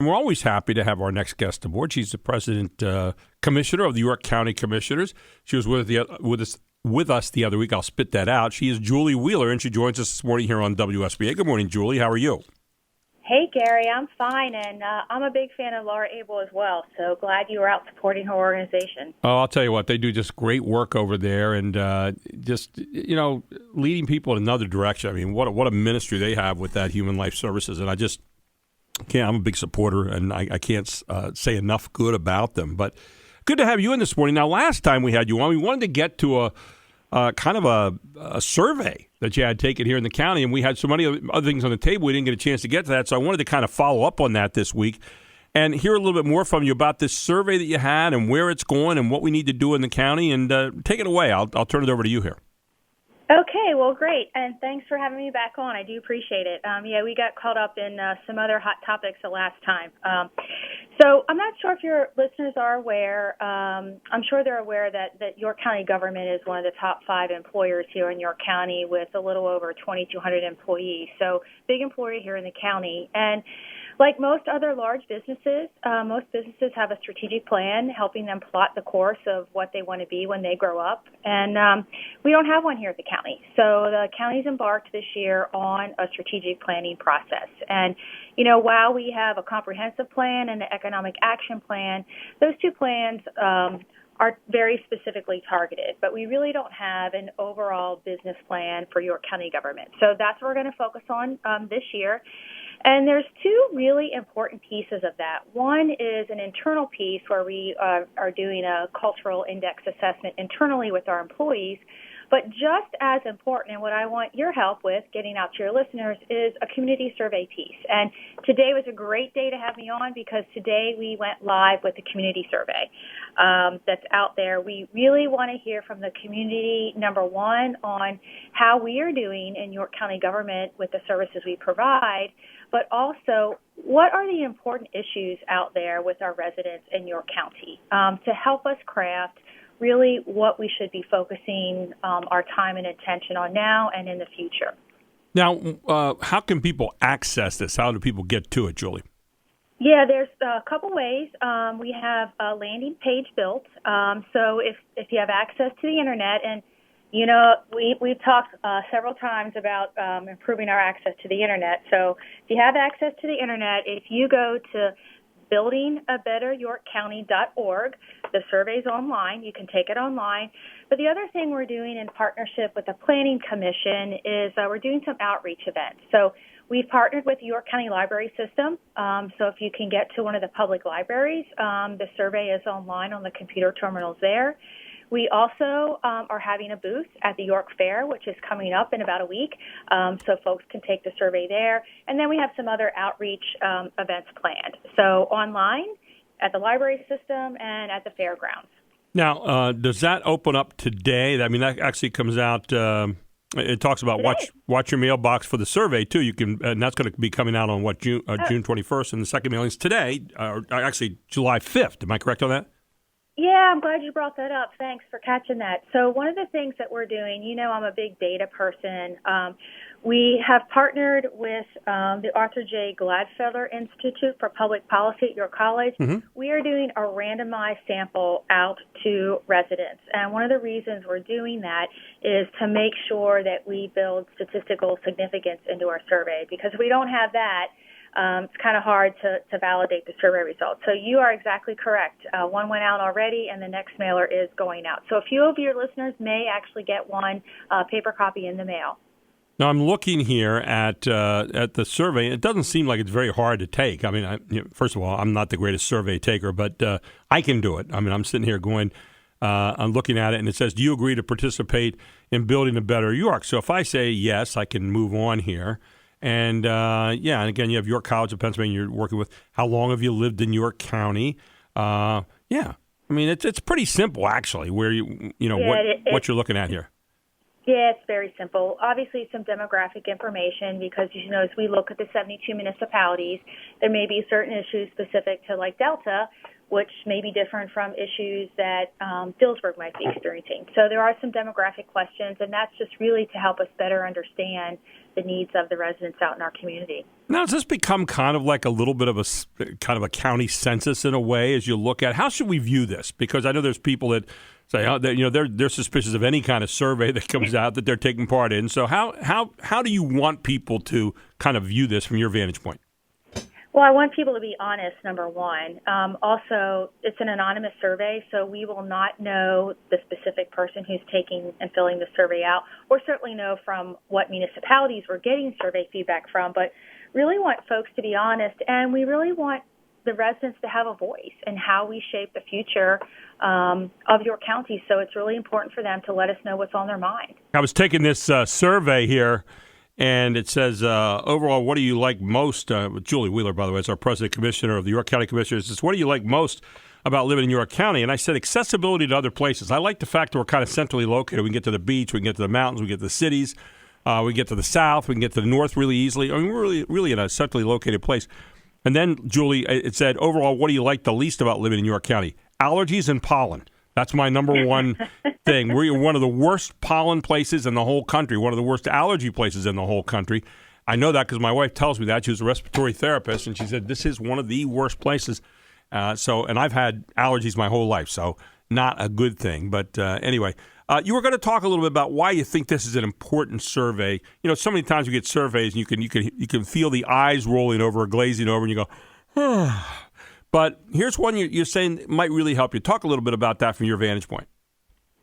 And we're always happy to have our next guest aboard. She's the president commissioner of the York County Commissioners. She was with us the other week. I'll spit that out. She is Julie Wheeler, and she joins us this morning here on WSBA. Good morning, Julie. How are you? Hey, Gary. I'm fine, and I'm a big fan of Laura Abel as well, so glad you were out supporting her organization. Oh, I'll tell you what. They do just great work over there and leading people in another direction. I mean, what a ministry they have with that Human Life Services, and I'm a big supporter, and I can't say enough good about them. But good to have you in this morning. Now, last time we had you on, we wanted to get to a survey that you had taken here in the county, and we had so many other things on the table, we didn't get a chance to get to that. So I wanted to kind of follow up on that this week and hear a little bit more from you about this survey that you had and where it's going and what we need to do in the county. And take it away. I'll turn it over to you here. Okay, well, great, and thanks for having me back on. I do appreciate it. We got caught up in some other hot topics the last time. So I'm not sure if your listeners are aware. I'm sure they're aware that York County government is one of the top 5 employers here in York County with a little over 2,200 employees. So big employer here in the county. And like most other large businesses, most businesses have a strategic plan helping them plot the course of what they want to be when they grow up. And we don't have one here at the county. So the county's embarked this year on a strategic planning process. And, while we have a comprehensive plan and an economic action plan, those two plans are very specifically targeted, but we really don't have an overall business plan for York County government. So that's what we're going to focus on this year. And there's 2 really important pieces of that. One is an internal piece where we are doing a cultural index assessment internally with our employees. But just as important, and what I want your help with getting out to your listeners, is a community survey piece. And today was a great day to have me on because today we went live with the community survey that's out there. We really want to hear from the community, number one, on how we are doing in York County government with the services we provide, but also what are the important issues out there with our residents in York County to help us craft really what we should be focusing our time and attention on now and in the future. Now, how can people access this? How do people get to it, Julie? Yeah, there's a couple ways. We have a landing page built. So if you have access to the Internet, and, we've talked several times about improving our access to the Internet. So if you have access to the Internet, if you go to buildingabetteryorkcounty.org. The survey's online. You can take it online. But the other thing we're doing in partnership with the Planning Commission is we're doing some outreach events. So we've partnered with the York County Library System. So if you can get to one of the public libraries, the survey is online on the computer terminals there. We also are having a booth at the York Fair, which is coming up in about a week, so folks can take the survey there. And then we have some other outreach events planned. So online, at the library system, and at the fairgrounds. Now, does that open up today? I mean, that actually comes out. It talks about watch your mailbox for the survey too. You can, and that's going to be coming out on June 21st, and the second mailing's today, actually July 5th. Am I correct on that? Yeah, I'm glad you brought that up. Thanks for catching that. So one of the things that we're doing, I'm a big data person. We have partnered with the Arthur J. Gladfelder Institute for Public Policy at York College. Mm-hmm. We are doing a randomized sample out to residents. And one of the reasons we're doing that is to make sure that we build statistical significance into our survey. Because if we don't have that, it's kind of hard to validate the survey results. So you are exactly correct. One went out already, and the next mailer is going out. So a few of your listeners may actually get one paper copy in the mail. Now, I'm looking here at the survey. It doesn't seem like it's very hard to take. I mean, first of all, I'm not the greatest survey taker, but I can do it. I mean, I'm sitting here going, I'm looking at it, and it says, do you agree to participate in building a better York? So if I say yes, I can move on here. And, and again, you have York College of Pennsylvania you're working with. How long have you lived in York County? I mean, it's pretty simple, actually, where what you're looking at here. Yeah, it's very simple. Obviously, some demographic information because, as we look at the 72 municipalities, there may be certain issues specific to, like Delta, which may be different from issues that Dillsburg might be experiencing. So there are some demographic questions, and that's just really to help us better understand the needs of the residents out in our community. Now, has this become kind of like a little bit of a county census in a way as you look at how should we view this? Because I know there's people that say, they're suspicious of any kind of survey that comes out that they're taking part in. So how do you want people to kind of view this from your vantage point? Well, I want people to be honest, number one. Also, it's an anonymous survey, so we will not know the specific person who's taking and filling the survey out, or certainly know from what municipalities we're getting survey feedback from, but really want folks to be honest, and we really want the residents to have a voice in how we shape the future of your county. So it's really important for them to let us know what's on their mind. I was taking this survey here, and it says, overall, what do you like most? Julie Wheeler, by the way, is our president commissioner of the York County Commissioners. Says, what do you like most about living in York County? And I said, accessibility to other places. I like the fact that we're kind of centrally located. We can get to the beach, we can get to the mountains, we can get to the cities, we can get to the south, we can get to the north really easily. I mean, we're really in a centrally located place. And then, Julie, it said, overall, what do you like the least about living in York County? Allergies and pollen. That's my number one thing. We're one of the worst pollen places in the whole country, one of the worst allergy places in the whole country. I know that because my wife tells me that. She was a respiratory therapist, and she said, this is one of the worst places. And I've had allergies my whole life, so not a good thing. But anyway, you were going to talk a little bit about why you think this is an important survey. You know, so many times you get surveys, and you can feel the eyes rolling over or glazing over, and you go, But here's one you're saying might really help you. Talk a little bit about that from your vantage point.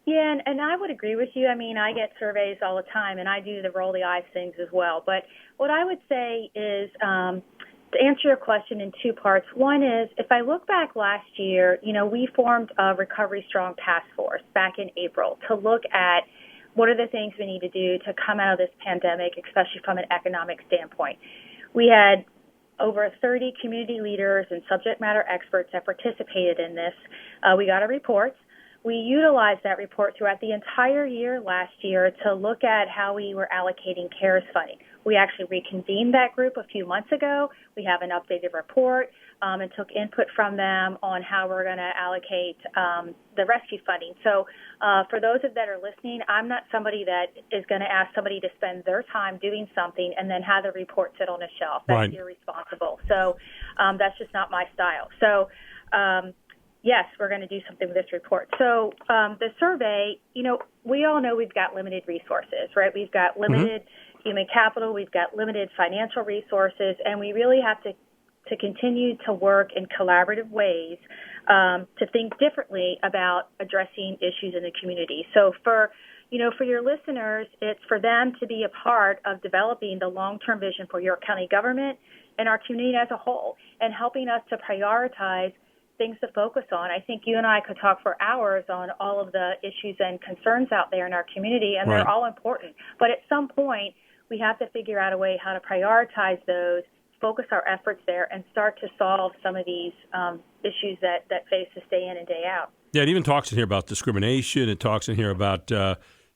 Yeah, and I would agree with you. I mean, I get surveys all the time, and I do the roll the eyes things as well. But what I would say is to answer your question in two parts. One is, if I look back last year, we formed a Recovery Strong Task Force back in April to look at what are the things we need to do to come out of this pandemic, especially from an economic standpoint. We had over 30 community leaders and subject matter experts that participated in this. We got a report. We utilized that report throughout the entire year last year to look at how we were allocating CARES funding. We actually reconvened that group a few months ago. We have an updated report and took input from them on how we're going to allocate the rescue funding. So for those that are listening, I'm not somebody that is going to ask somebody to spend their time doing something and then have the report sit on a shelf. That's irresponsible. So that's just not my style. So yes, we're going to do something with this report. So the survey, we all know we've got limited resources, right? We've got limited human capital, we've got limited financial resources, and we really have to continue to work in collaborative ways to think differently about addressing issues in the community. So for your listeners, it's for them to be a part of developing the long-term vision for York County government and our community as a whole, and helping us to prioritize things to focus on. I think you and I could talk for hours on all of the issues and concerns out there in our community, and they're all important. But at some point, we have to figure out a way how to prioritize those, focus our efforts there, and start to solve some of these issues that face us day in and day out. Yeah, it even talks in here about discrimination. It talks in here about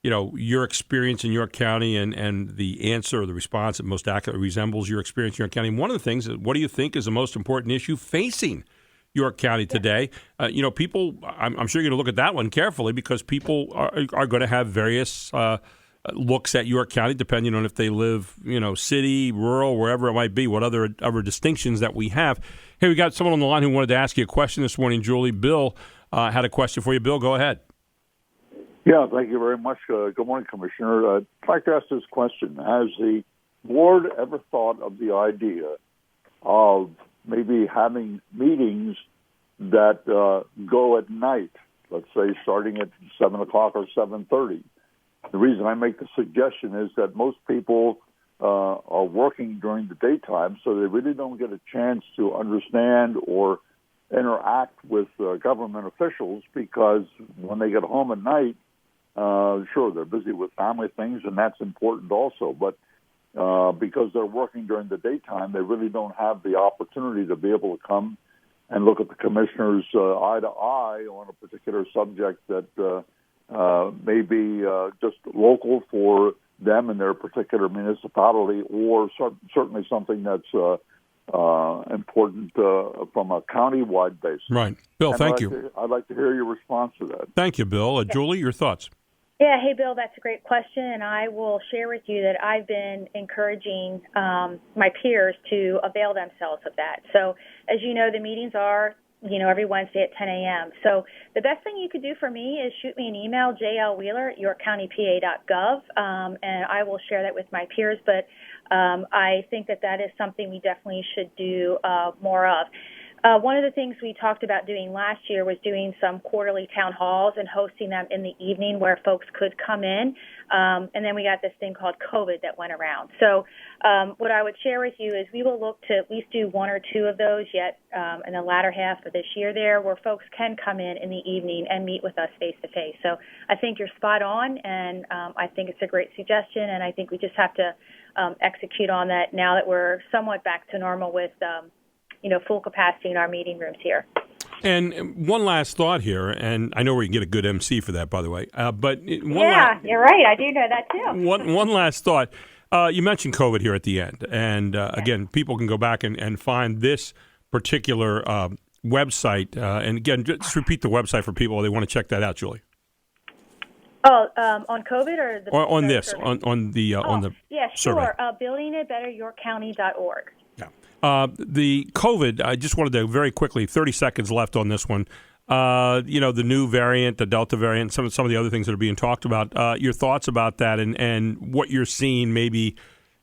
your experience in York County and the answer or the response that most accurately resembles your experience in York County. And one of the things, what do you think is the most important issue facing York County today? People, I'm sure you're going to look at that one carefully because people are going to have various looks at York County depending on if they live, city, rural, wherever it might be, what other distinctions that we have. Hey, we got someone on the line who wanted to ask you a question this morning, Julie. Bill had a question for you. Bill, go ahead. Yeah, thank you very much. Good morning, Commissioner. I'd like to ask this question. Has the board ever thought of the idea of maybe having meetings that go at night, let's say starting at 7 o'clock or 7:30? The reason I make the suggestion is that most people are working during the daytime, so they really don't get a chance to understand or interact with government officials, because when they get home at night, sure, they're busy with family things, and that's important also, but because they're working during the daytime, they really don't have the opportunity to be able to come and look at the commissioners eye to eye on a particular subject that may be just local for them and their particular municipality, or certainly something that's important from a county-wide basis. Right. Bill, And thank you. I'd like to hear your response to that. Thank you, Bill. Julie, your thoughts? Yeah, hey, Bill, that's a great question, and I will share with you that I've been encouraging my peers to avail themselves of that. So, as you know, the meetings are, every Wednesday at 10 a.m. So the best thing you could do for me is shoot me an email, jlwheeler@yorkcountypa.gov, and I will share that with my peers. But I think that is something we definitely should do more of. One of the things we talked about doing last year was doing some quarterly town halls and hosting them in the evening where folks could come in. And then we got this thing called COVID that went around. So what I would share with you is we will look to at least do one or two of those yet in the latter half of this year there where folks can come in the evening and meet with us face-to-face. So I think you're spot on, and I think it's a great suggestion, and I think we just have to execute on that now that we're somewhat back to normal with full capacity in our meeting rooms here. And one last thought here, and I know where you can get a good MC for that, by the way. But you're right. I do know that too. One last thought. You mentioned COVID here at the end, and again, people can go back and find this particular website. And again, just repeat the website for people if they want to check that out, Julie. Oh, on COVID or on this on the survey. buildingabetteryorkcounty.org. The COVID, I just wanted to very quickly, 30 seconds left on this one. The new variant, the Delta variant, some of the other things that are being talked about. Your thoughts about that and what you're seeing maybe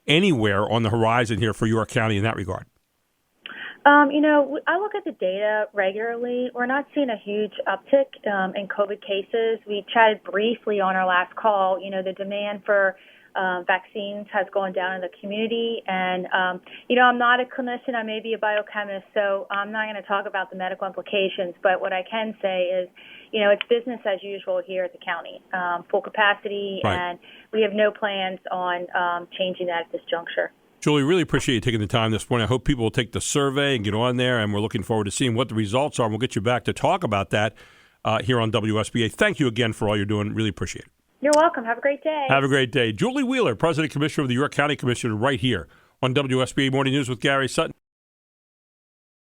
anywhere on the horizon here for York County in that regard? I look at the data regularly. We're not seeing a huge uptick in COVID cases. We chatted briefly on our last call. The demand for vaccines has gone down in the community. And, I'm not a clinician. I may be a biochemist, so I'm not going to talk about the medical implications. But what I can say is, it's business as usual here at the county, full capacity, right. And we have no plans on changing that at this juncture. Julie, really appreciate you taking the time this morning. I hope people will take the survey and get on there, and we're looking forward to seeing what the results are. And we'll get you back to talk about that here on WSBA. Thank you again for all you're doing. Really appreciate it. You're welcome. Have a great day. Have a great day. Julie Wheeler, President Commissioner of the York County Commission, right here on WSBA Morning News with Gary Sutton.